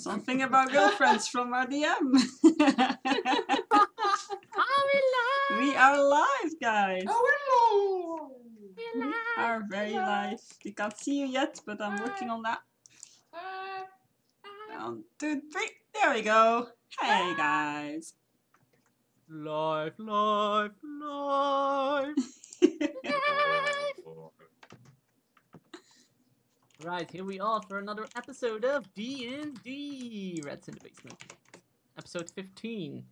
Something about girlfriends from our DM. We are live, guys. Oh, We are very live. You can't see you yet, but I'm working on that. 1, 2, 3. There we go. Hey, guys. Live. Right, here we are for another episode of D&D Rats in the Basement. Episode 15.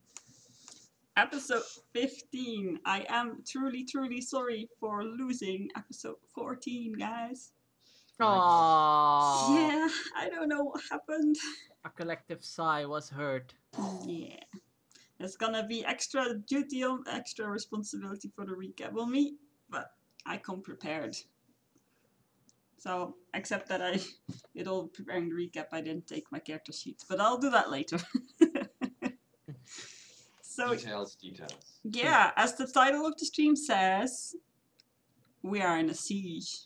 Episode 15. I am truly sorry for losing episode 14, guys. Aww. Yeah, I don't know what happened. A collective sigh was heard. Yeah. There's gonna be extra duty on extra responsibility for the recap on me, but I come prepared. So, except that I did all preparing the recap, I didn't take my character sheet, but I'll do that later. So, details. yeah, as the title of the stream says, we are in a siege.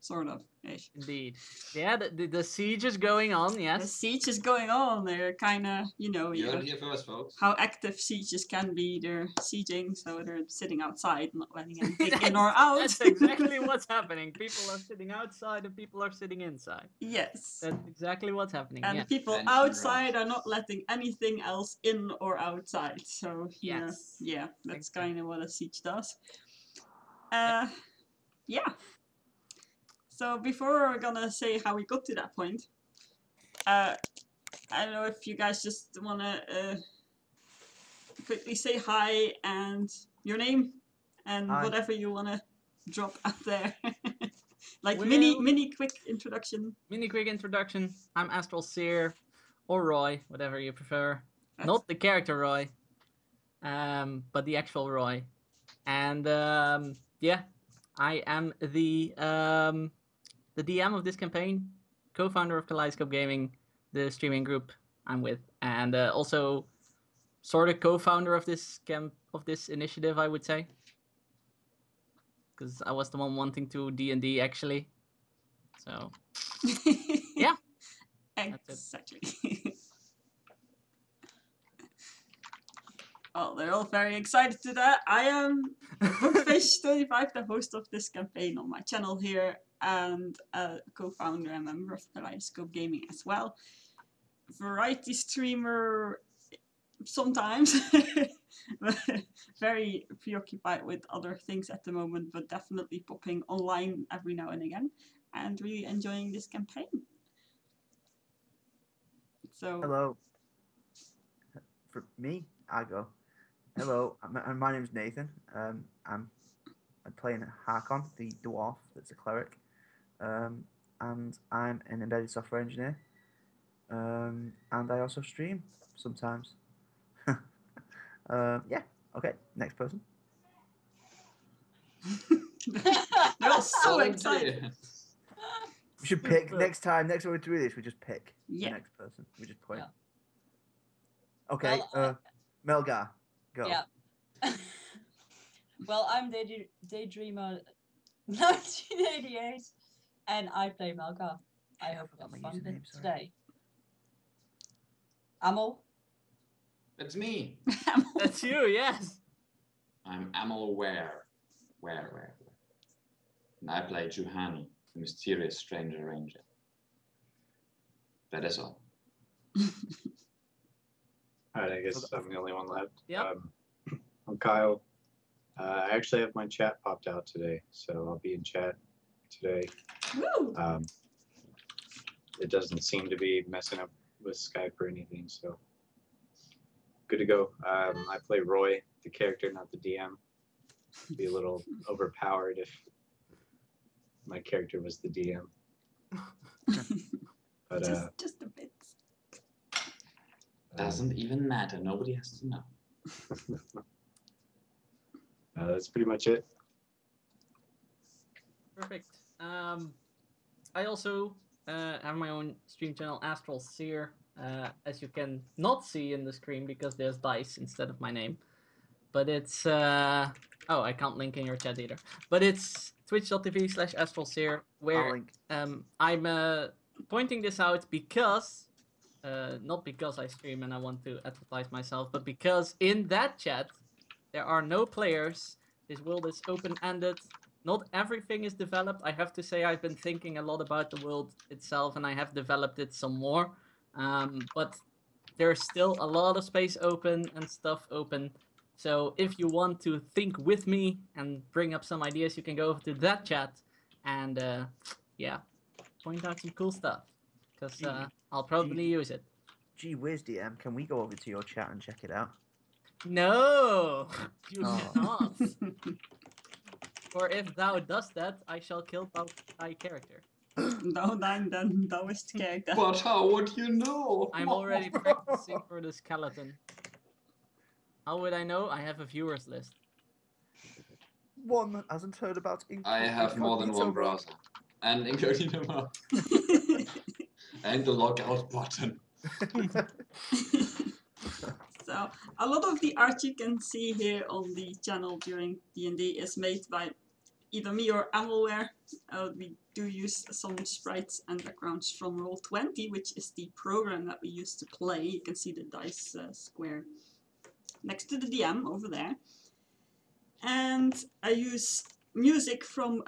Sort of, ish. Indeed. Yeah, the siege is going on, The yes. siege is going on. They're kind of, You heard it here first, folks. how active sieges can be. They're sieging, so they're sitting outside, not letting anything in or out. That's exactly what's happening. People are sitting outside and people are sitting inside. Yes. That's exactly what's happening, And yeah. the people Bench outside rounds. are not letting anything else in or outside. So Yes. yeah, that's Exactly. kind of what a siege does. Yeah. So before we're gonna say how we got to that point, I don't know if you guys just wanna quickly say hi and your name and Hi. whatever you wanna drop out there. Like Well- mini quick introduction. Mini quick introduction. I'm Astral Seer, or Roy, whatever you prefer. That's- Not the character Roy, but the actual Roy. And yeah, I am the DM of this campaign, co-founder of Kaleidoscope Gaming, the streaming group I'm with, and also sort of co-founder of this initiative, I would say, because I was the one wanting to D&D actually. So Yeah. Exactly. Oh, they're all very excited to that. I am Bookfish25, the host of this campaign on my channel here, and a co-founder and member of Kaleidoscope Gaming as well. Variety streamer sometimes. Very preoccupied with other things at the moment, but definitely popping online every now and again, and really enjoying this campaign. So Hello. For me, I go. Hello, my name's Nathan. I'm playing Harkon, the dwarf that's a cleric, and I'm an embedded software engineer. And I also stream sometimes. Yeah. Okay. Next person. they're all so Oh, excited. dear. We should pick next time. Next time we do this, we just pick Yeah. the next person. We just point. Yeah. Okay. Well, Melgar, go. Yeah. Well, I'm Daydreamer 1988, and I play Melka. I hope you forgot my have fun with username, it sorry. today. Amel? It's me. that's you, yes. I'm Amal Ware. Where? And I play Juhani, the mysterious stranger ranger. That is all. Alright, I guess I'm the only one left. Yep. I'm Kyle. I actually have my chat popped out today, so I'll be in chat today. Woo! It doesn't seem to be messing up with Skype or anything, so good to go. I play Roy, the character, not the DM. Be a little overpowered if my character was the DM. But just a bit. Doesn't even matter. Nobody has to know. that's pretty much it. Perfect. I also have my own stream channel, Astral Seer, as you can not see in the screen because there's dice instead of my name. But it's oh, I can't link in your chat either. But it's twitch.tv/astralseer, I'll where link. I'm pointing this out because not because I stream and I want to advertise myself, but because in that chat there are no players. This world is open-ended. Not everything is developed. I have to say I've been thinking a lot about the world itself and I have developed it some more. But there's still a lot of space open and stuff open. So if you want to think with me and bring up some ideas, you can go over to that chat and yeah, point out some cool stuff. Because I'll probably use it. Gee whiz, DM, can we go over to your chat and check it out? No, you Oh. cannot. For if thou dost that, I shall kill thy character. No, then that was the character. But how would you know? I'm already practicing for the skeleton. How would I know? I have a viewers list. One that hasn't heard about I have more than one browser. And incognito mode. And the logout button. So a lot of the art you can see here on the channel during D&D is made by either me or Amalware. We do use some sprites and backgrounds from Roll20, which is the program that we use to play. You can see the dice square next to the DM over there. And I use music from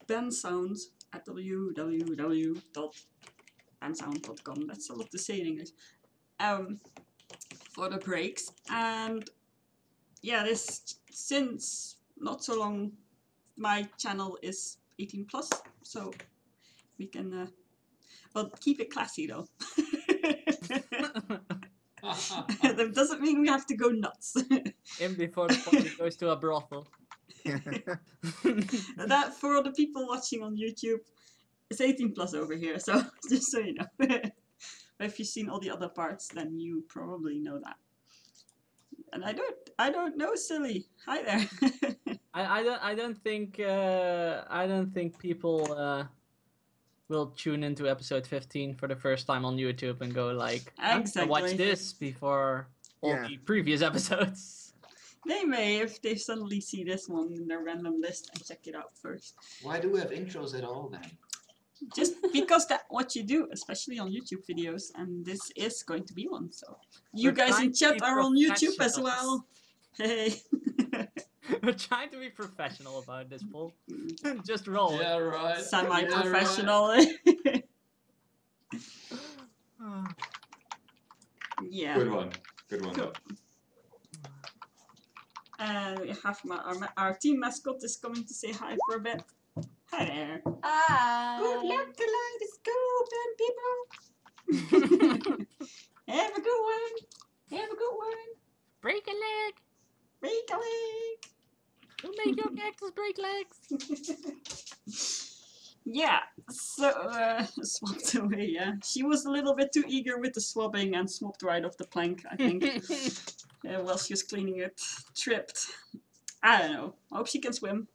Bensound at www.bensound.com. That's a lot to say in English. For the breaks, and yeah, this since not so long, my channel is 18 plus, so we can well, keep it classy though. That doesn't mean we have to go nuts. In before the party goes to a brothel. That for the people watching on YouTube, it's 18 plus over here, so just so you know. But if you've seen all the other parts, then you probably know that. And I don't know, silly. Hi there. I don't think people will tune into episode 15 for the first time on YouTube and go like, I'm gonna watch Exactly. this before all Yeah. the previous episodes. They may if they suddenly see this one in their random list and check it out first. Why do we have intros at all then? Just because that's what you do, especially on YouTube videos, and this is going to be one. So you We're guys trying in to chat be are on YouTube as professionals. well. Hey. We're trying to be professional about this, Paul. Just roll it. Yeah, right. Semi-professional. Yeah. Good one. Good one. Cool. And we have our team mascot is coming to say hi for a bit. Hi there. Good luck to Kaleidoscope and people. Have a good one. Have a good one. Break a leg. Break a leg. Don't make your cactus break legs. Yeah, so swapped away, yeah. She was a little bit too eager with the swabbing and swapped right off the plank, I think. While she was cleaning it, tripped. I don't know. I hope she can swim.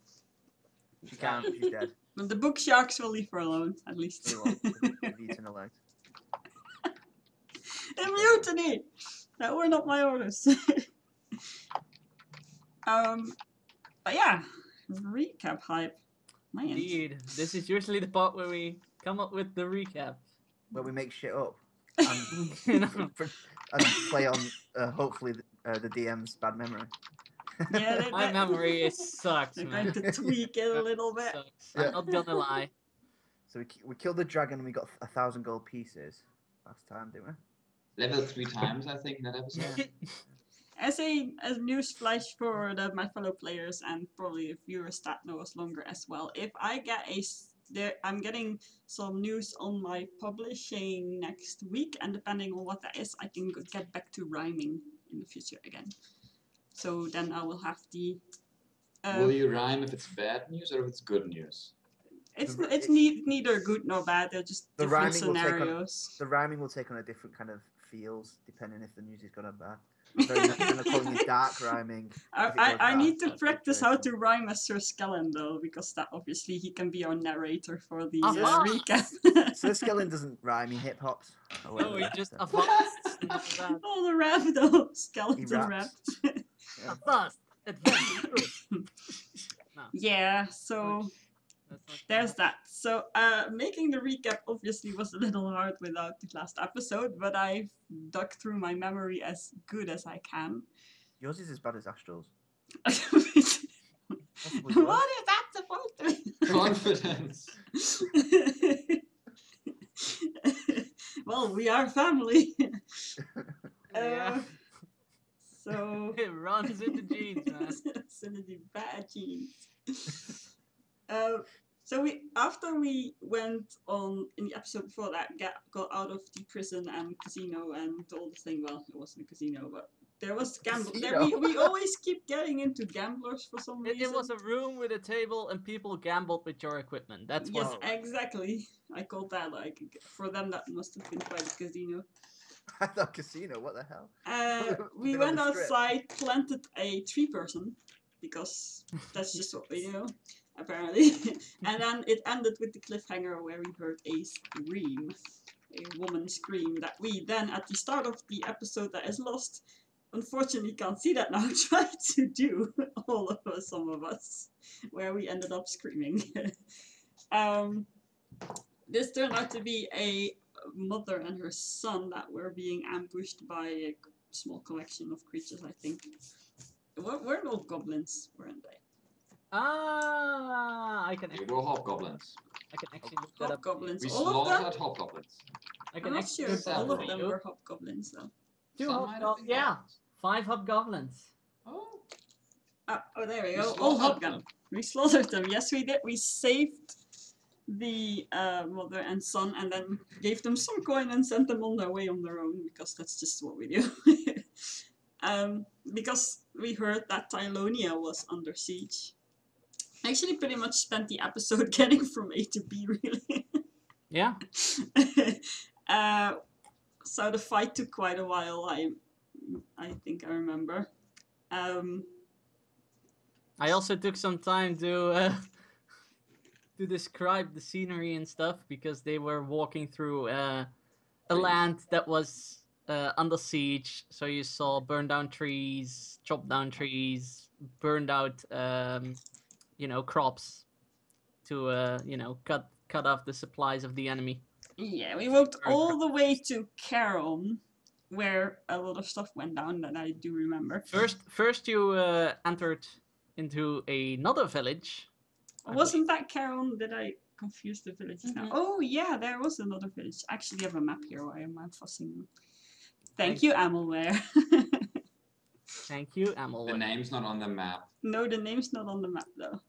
She can't, she's dead. But the book sharks will leave her alone, at least. They won't. They've eaten her legs. A mutiny! That were not my orders. But yeah, recap hype. Man. Indeed. This is usually the part where we come up with the recap. Where we make shit up You and, know? and play on, hopefully, the DM's bad memory. Yeah, My memory sucks, they're man. going to tweak it a little bit. Sucks. I'm not gonna lie. So we killed the dragon and we got 1,000 gold pieces last time, didn't we? Level 3 times, I think, in that episode. As a news flash for my fellow players and probably the viewers that know us longer as well, if I get I'm getting some news on my publishing next week, and depending on what that is, I can get back to rhyming in the future again. So then I will have the. Will you rhyme if it's bad news or if it's good news? It's neither good nor bad. They're just The different rhyming will take on- scenarios. The rhyming will take on a different kind of feels depending if the news is good or bad. So instead of calling it dark rhyming. if it goes I dark, need to that's practice good. how to rhyme as Sir Skellen though, because that obviously he can be our narrator for the Uh-huh. recap. Sir Skellen doesn't rhyme, he hip hops. or No, whatever he that's just said. advanced. Not bad. Oh, the rap though, skeleton rap. raps. Advanced. Advanced. No. Yeah, so That's not there's that. So making the recap obviously was a little hard without the last episode, but I've dug through my memory as good as I can. Yours is as bad as Astral's. What is Possibly yours. that supposed to be? Confidence. Well, we are family. Yeah. So It runs in the genes, man. Absolutely bad genes. So after we went on in the episode before that, got out of the prison and casino and all the thing. Well, it wasn't a casino, but there was gamble. There, Casino? we always keep getting into gamblers for some reason. It was a room with a table and people gambled with your equipment. That's Yes, what. exactly. I called that like for them that must have been quite a casino. I thought casino. What the hell? We Been on went the strip. outside, planted a tree person because that's just what we do, apparently. And then it ended with the cliffhanger where we heard a scream, a woman scream that we then at the start of the episode that is lost, unfortunately can't see that now, tried to do, all of us, some of us, where we ended up screaming. This turned out to be a mother and her son that were being ambushed by a small collection of creatures, I think. Weren't all goblins, weren't they? I can They actually, were hobgoblins. I can actually look that up. for you. Hobgoblins. We All of them? slaughtered hobgoblins. I I'm can not actually sure look if that all up of for them you. were hobgoblins, though. Two Some might have hobgoblins. been Yeah, goblins. 5 hobgoblins. Oh. Oh, there we We go. All slaughtered hobgoblins. them. We slaughtered them. Yes, we did. We saved the mother and son and then gave them some coin and sent them on their way on their own because that's just what we do. Because we heard that Tylonia was under siege. I actually pretty much spent the episode getting from A to B, really. Yeah. So the fight took quite a while, I think I remember. I also took some time to to describe the scenery and stuff because they were walking through a land that was under siege. So you saw burned down trees, chopped down trees, burned out, crops to cut off the supplies of the enemy. Yeah, we walked all the way to Caron, where a lot of stuff went down that I do remember. First you entered into another village. I Wasn't that Caron? Did I confuse the villages now? Mhm. Oh yeah, there was another village. Actually, I have a map here. Why am I fussing? Thank Thank you, Amalware. Thank you, Amal. The name's not on the map No, the name's not on the map though.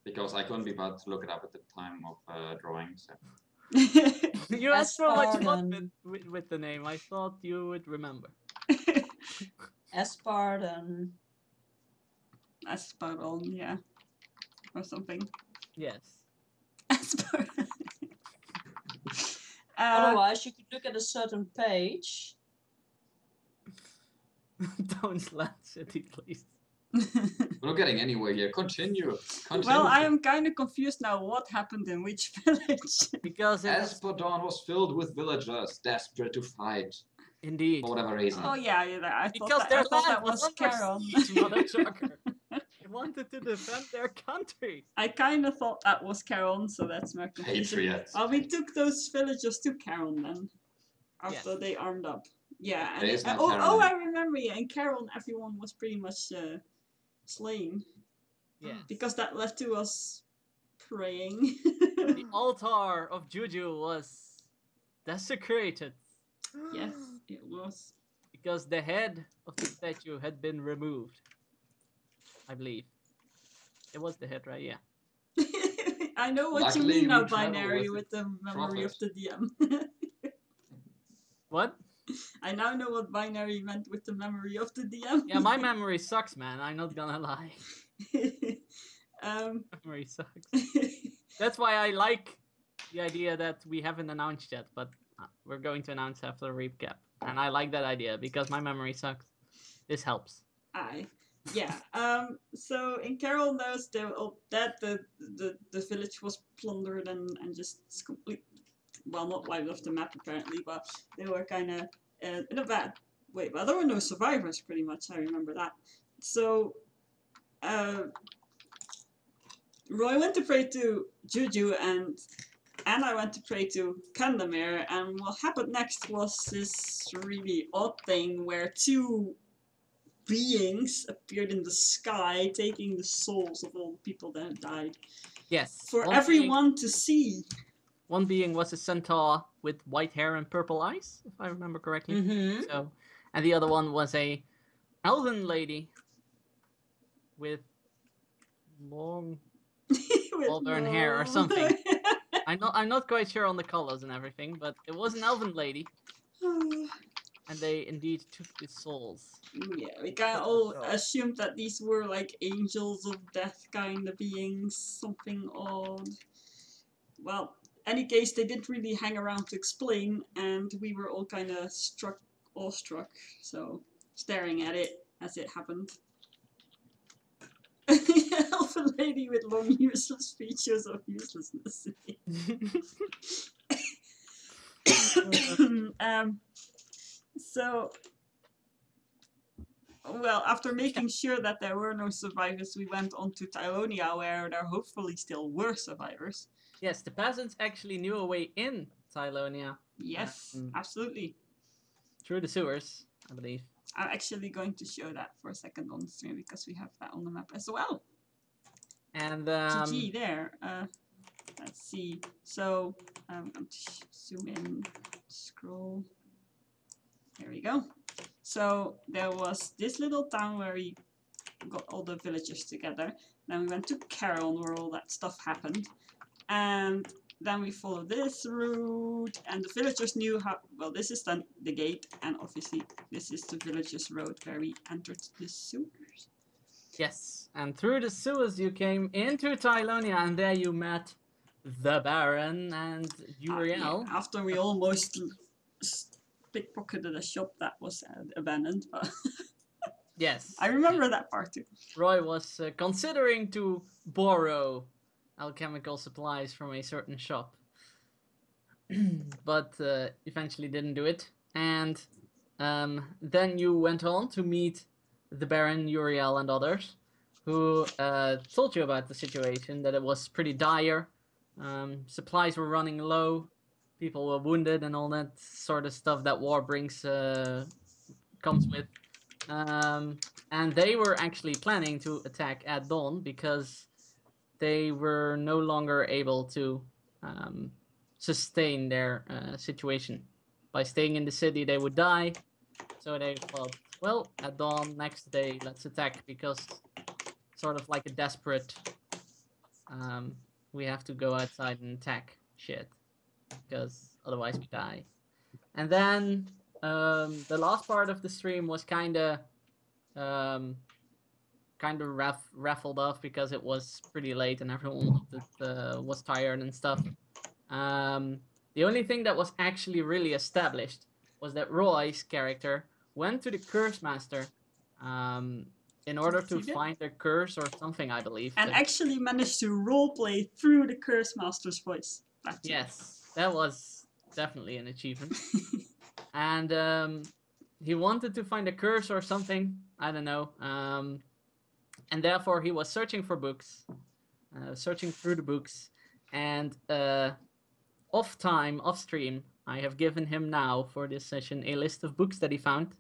because I couldn't be bothered to look it up at the time of drawing. So. You had so much fun Esparden. with the name. I thought you would remember. Esparden. Asparon, yeah. Or something. Yes. Asparon. Otherwise, you could look at a certain page. Don't land city, please. We're not getting anywhere here. Continue. Well, I am kind of confused now what happened in which village. Because it was Espadon was filled with villagers desperate to fight indeed. for whatever reason. Oh yeah, I Because thought their that land was was Caron. under siege, motherfucker. They wanted to defend their country. I kind of thought that was Caron, so that's my confusion. Patriots. We took those villagers to Caron then, after Yes. they armed up. Yeah, and It is not oh, Caron. I remember. Yeah, in Caron, everyone was pretty much slain Yes. because that led to us praying. The altar of Juju was desecrated Yes, it was. because the head of the statue had been removed. I believe. It was the head, right? Yeah. I know what Luckily, you mean now, we travel binary, with with the memory of the DM. What? I now know what binary meant with the memory of the DM. Yeah, my memory sucks, man. I'm not gonna lie. Memory sucks. That's why I like the idea that we haven't announced yet, but we're going to announce after the recap. And I like that idea because my memory sucks. This helps. Yeah. So in Carol, there's the village was plundered and just complete. Well, not wiped off the map apparently, but they were kind of in a bad way. But there were no survivors, pretty much. I remember that. So Roy went to pray to Juju and I went to pray to Kandamir, and what happened next was this really odd thing where two beings appeared in the sky, taking the souls of all the people that had died. Yes. For one everyone to see. One being was a centaur with white hair and purple eyes, if I remember correctly. Mm-hmm. So, and the other one was a elven lady with long With auburn hair or no- something. I'm not quite sure on the colors and everything, but it was an elven lady, and they indeed took the souls. Yeah, we kind of all assumed that these were like angels of death kind of beings, something odd. Well, any case, they didn't really hang around to explain, and we were all kind of awestruck, so staring at it as it happened. Elven lady with long useless features of uselessness. So, well, after making sure that there were no survivors, we went on to Tylonia, where there hopefully still were survivors. Yes, the peasants actually knew a way in Tylonia. Yes, absolutely. Through the sewers, I believe. I'm actually going to show that for a second on the stream because we have that on the map as well. And GG there. Let's see. So I'm going to zoom in, scroll. There we go. So there was this little town where we got all the villagers together. Then we went to Caron where all that stuff happened. And then we followed this route, and the villagers knew how. Well, this is then the gate, and obviously this is the villagers' road where we entered the sewers. Yes, and through the sewers you came into Tylonia, and there you met the Baron and Uriel. Yeah, after we almost pickpocketed a shop that was abandoned, but Yes. I remember that part too. Roy was considering to borrow alchemical supplies from a certain shop, but eventually didn't do it. And then you went on to meet the Baron, Uriel, and others, who told you about the situation, that it was pretty dire. Supplies were running low, people were wounded, and all that sort of stuff that war comes with. And they were actually planning to attack at dawn because they were no longer able to sustain their situation. By staying in the city, they would die. So they thought, well, at dawn, next day, let's attack, because sort of like a desperate, we have to go outside and attack shit, because otherwise we die. And then the last part of the stream was kind of raffled off because it was pretty late and everyone was tired and stuff. The only thing that was actually really established was that Roy's character went to the Curse Master in order to find a curse or something, I believe. And actually managed to roleplay through the Curse Master's voice. Yes, that was definitely an achievement. And he wanted to find a curse or something, I don't know. And therefore he was searching for books, searching through the books, and off stream, I have given him now for this session a list of books that he found.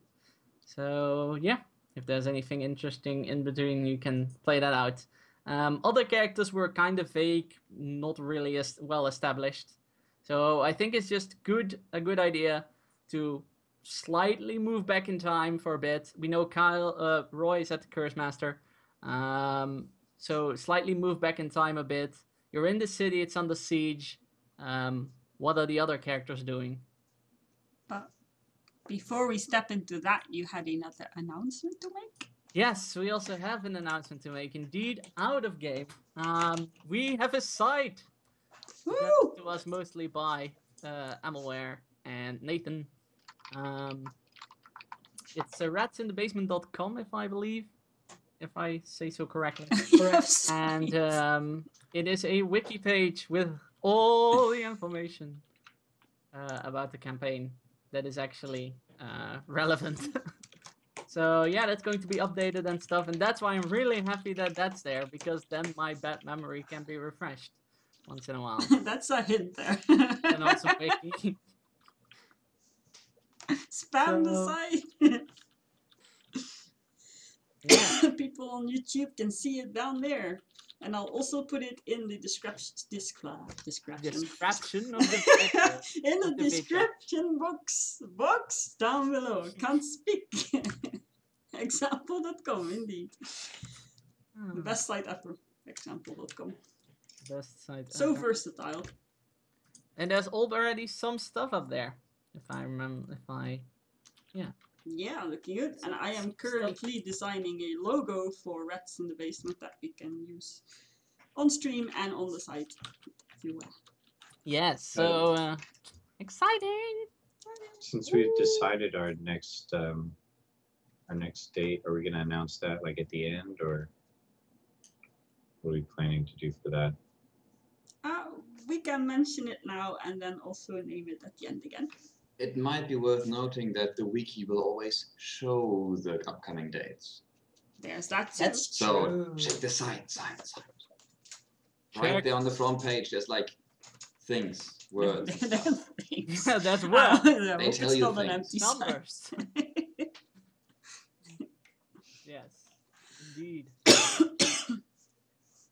So yeah, if there's anything interesting in between, you can play that out. Other characters were kind of vague, not really well established. So I think it's just a good idea to slightly move back in time for a bit. We know Roy is at the Curse Master. So slightly move back in time a bit. You're in the city, it's under siege. What are the other characters doing? But before we step into that, you had another announcement to make? Yes, we also have an announcement to make. Indeed, out of game. We have a site. Woo! To us mostly by Amalware and Nathan. It's ratsinthebasement.com, if I believe, if I say so correctly. Yes. And it is a wiki page with all the information about the campaign that is actually relevant. So yeah, that's going to be updated and stuff, and that's why I'm really happy that that's there, because then my bad memory can be refreshed once in a while. That's a hint there. And also Wiki. Spam the So- site. Yeah. People on YouTube can see it down there. And I'll also put it in the description. Description of the video. In the of the video. description box down below. Can't speak. Example.com, indeed. Oh, The best site ever. Example.com. best site So ever. versatile. And there's already some stuff up there. If I remember, Yeah, looking good. And I am Some currently designing a logo for Rats in the Basement that we can use on stream and on the site. If you will. yes, so exciting. Since we've decided our next date, are we gonna announce that like at the end, or what are we planning to do for that? We can mention it now and then also name it at the end again. It might be worth noting that the wiki will always show the upcoming dates. There's that too. That's So true. check the site. Check. Right there on the front page, there's like things, words. and stuff. Yeah, that's well. They tell you not an things. empty site. Numbers. Yes, indeed.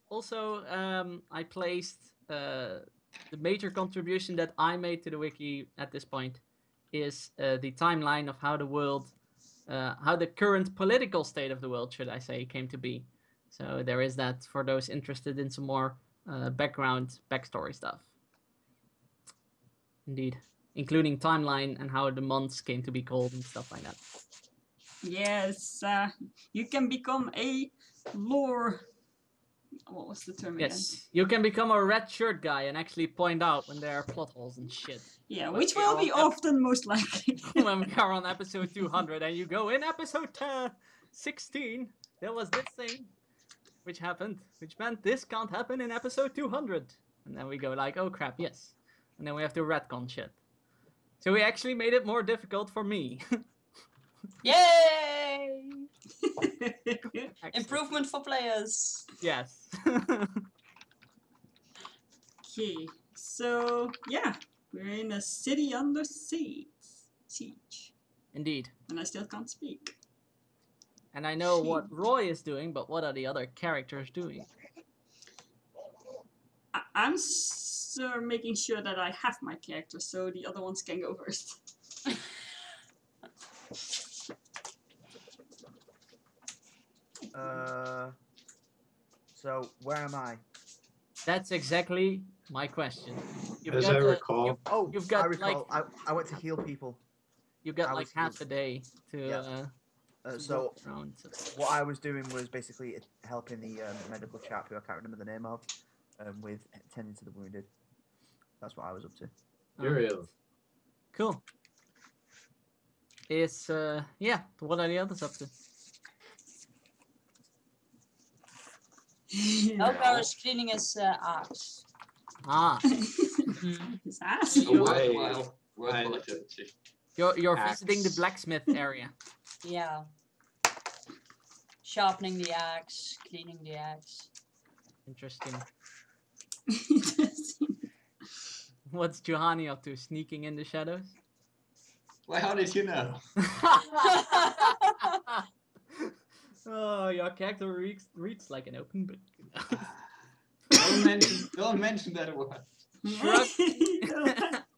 Also, I placed the major contribution that I made to the wiki at this point is the timeline of how the world, how the current political state of the world, should I say, came to be. So there is that for those interested in some more backstory stuff. Indeed, including timeline and how the months came to be called and stuff like that. Yes, you can become a lore. What was the term Yes, you can become a red shirt guy and actually point out when there are plot holes and shit. again? Yeah, But which we will all be have- often most likely. When we are on episode 200 and you go in episode 16, there was this thing which happened, which meant this can't happen in episode 200. And then we go like, oh crap, yes. And then we have to retcon shit. So we actually made it more difficult for me. Yay! Excellent. Improvement for players. Yes. Okay, so yeah, we're in a city under siege, Indeed. and I still can't speak. And I know what Roy is doing, but what are the other characters doing? I'm making sure that I have my character, so the other ones can go first. So where am I? That's exactly my question. You've As got I the- recall, you've- Oh, You've got, I recall. like- I went to heal people. You've got I like was half a healed. day to Yeah. to So walk around. what I was doing was basically helping the medical chap who I can't remember the name of, with tending to the wounded. That's what I was up to. Uriel. Cool. It's yeah. What are the others up to? Elgar is cleaning his axe. Ah, His ass. A You- worthwhile activity. you're Axe. visiting the blacksmith area. Yeah. Sharpening the axe, cleaning the axe. Interesting. What's Johanny up to? Sneaking in the shadows? Well, how did you know? Oh, your character reads like an open book. Don't mention that word.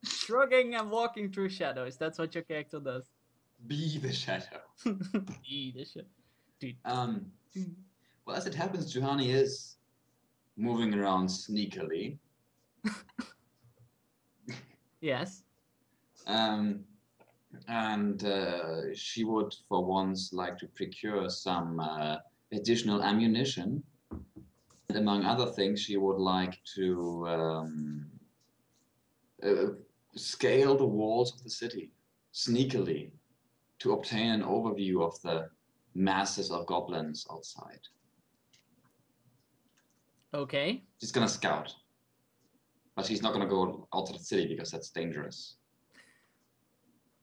Shrugging and walking through shadows. That's what your character does. Be the shadow. Eat the shit. Well, as it happens, Juhani is moving around sneakily. Yes. And she would, for once, like to procure some additional ammunition. And among other things, she would like to scale the walls of the city sneakily to obtain an overview of the masses of goblins outside. Okay. She's gonna scout, but she's not gonna go out of the city because that's dangerous.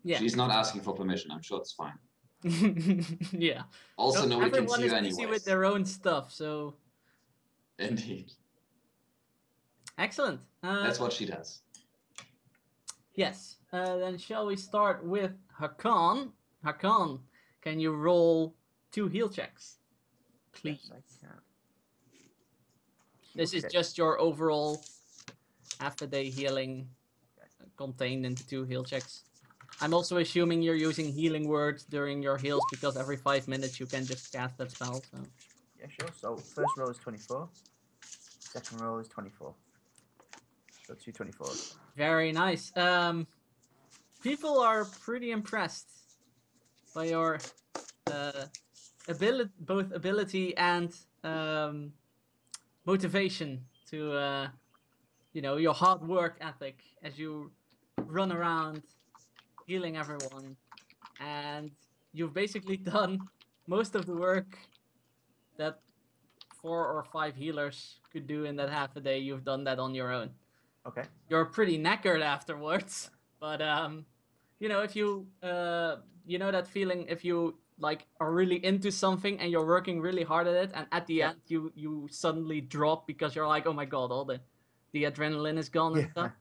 Yeah. She's not asking for permission. I'm sure it's fine. Yeah. Also, So nobody can everyone see is you busy anyways. with their own stuff, so Indeed. excellent. That's what she does. Yes. Then shall we start with Hakan? Hakan, can you roll 2 heal checks, please? Yes, I can. This Heal is check. just your overall half a day healing contained into 2 heal checks. I'm also assuming you're using healing words during your heals because every 5 minutes you can just cast that spell. So Yeah, sure. So first roll is 24. Second roll is 24. So 2 24s. very nice. People are pretty impressed by your both ability and motivation to your hard work ethic as you run around healing everyone, and you've basically done most of the work that 4 or 5 healers could do in that half a day. You've done that on your own. Okay. You're pretty knackered afterwards, but if you that feeling if you like are really into something and you're working really hard at it, and at the Yeah. end you suddenly drop because you're like, oh my god, all the adrenaline is gone and Yeah. stuff.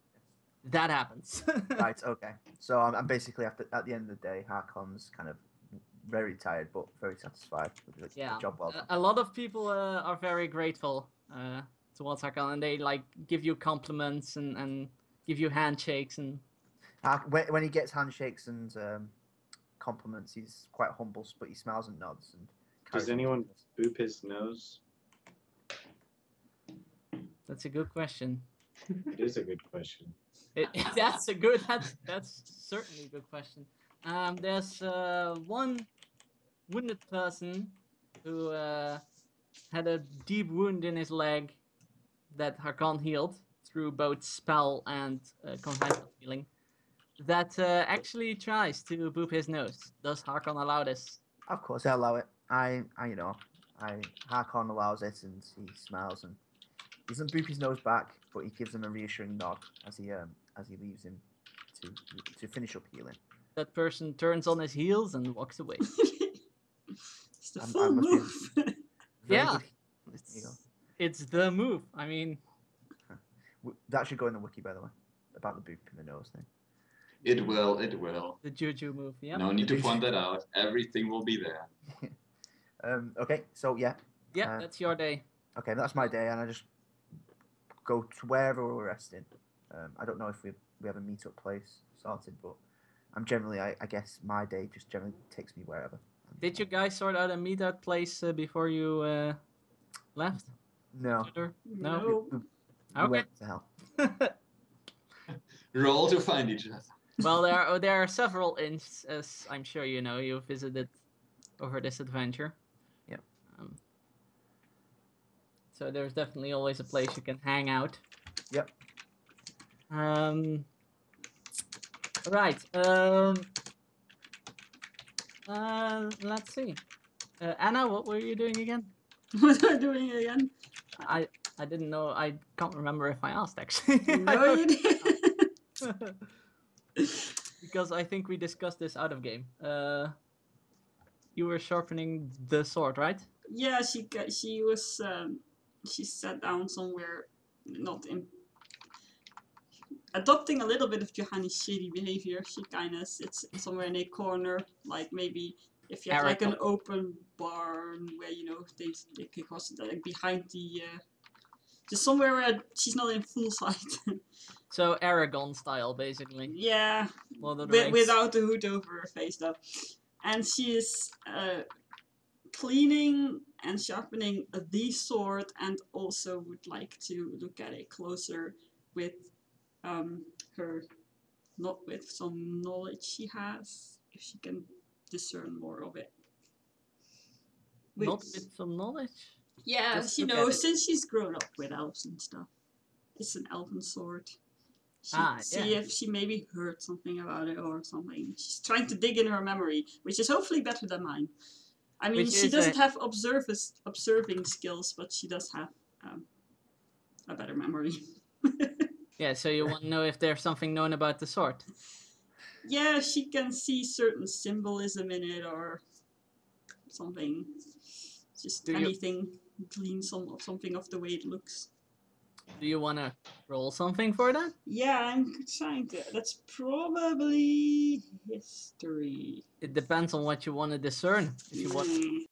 That happens. Right. Okay. So I'm basically at the end of the day, Harkon's kind of very tired but very satisfied with the Yeah, job well done. a lot of people are very grateful towards Hakan, and they like give you compliments and give you handshakes and When he gets handshakes and compliments, he's quite humble, but he smiles and nods. And carries Does on anyone doing this. boop his nose? that's a good question. It is a good question. That's certainly a good question. There's one wounded person who had a deep wound in his leg that Hakan healed through both spell and conventional healing. That actually tries to boop his nose. Does Hakan allow this? Of course, I allow it. Harkon allows it, and he smiles and he doesn't boop his nose back, but he gives him a reassuring nod as he leaves him to finish up healing. That person turns on his heels and walks away. It's the I full must be- move. Very Yeah. good. There you go. It's the move. I mean, That should go in the wiki, by the way, about the boop in the nose thing. It will. It will. the juju move. Yeah. No need to point that out. Everything will be there. Okay, so yeah. Yeah, that's your day. Okay, that's my day, and I just go to wherever we're resting. I don't know if we have a meetup place sorted, but I'm generally, I guess my day just generally takes me wherever. Did you guys sort out a meetup place before you left? No. Twitter? No. We Okay. went to hell. Roll to find each other. Well, there are several inns, as I'm sure you know. You visited over this adventure. Yep. So there's definitely always a place you can hang out. Yep. Right. Let's see. Anna, what were you doing again? What am I doing again? I didn't know. I can't remember if I asked actually. No, you didn't. Because I think we discussed this out of game. You were sharpening the sword, right? Yeah, she sat down somewhere, not in. Adopting a little bit of Johanni's shady behavior. She kind of sits somewhere in a corner, like maybe if you have like an open barn where they can cross it, like behind the. Just somewhere where she's not in full sight. So Aragon style, basically. Yeah, Lord of the Rings. without the hood over her face though. And she is cleaning and sharpening the sword, and also would like to look at it closer with her, not with some knowledge she has, if she can discern more of it. Not with some knowledge. Yeah, Just she look at knows it. since she's grown up with elves and stuff. It's an elven sword. See yeah. if she maybe heard something about it or something. She's trying to dig in her memory, which is hopefully better than mine. I mean, Which she is doesn't have observing skills, but she does have a better memory. Yeah, so you want to know if there's something known about the sword. Yeah, she can see certain symbolism in it, or something. Just Do you- anything. Clean something of the way it looks. Do you want to roll something for that? Yeah, I'm trying to. That's probably history. It depends on what you want to discern. If you want, Mm.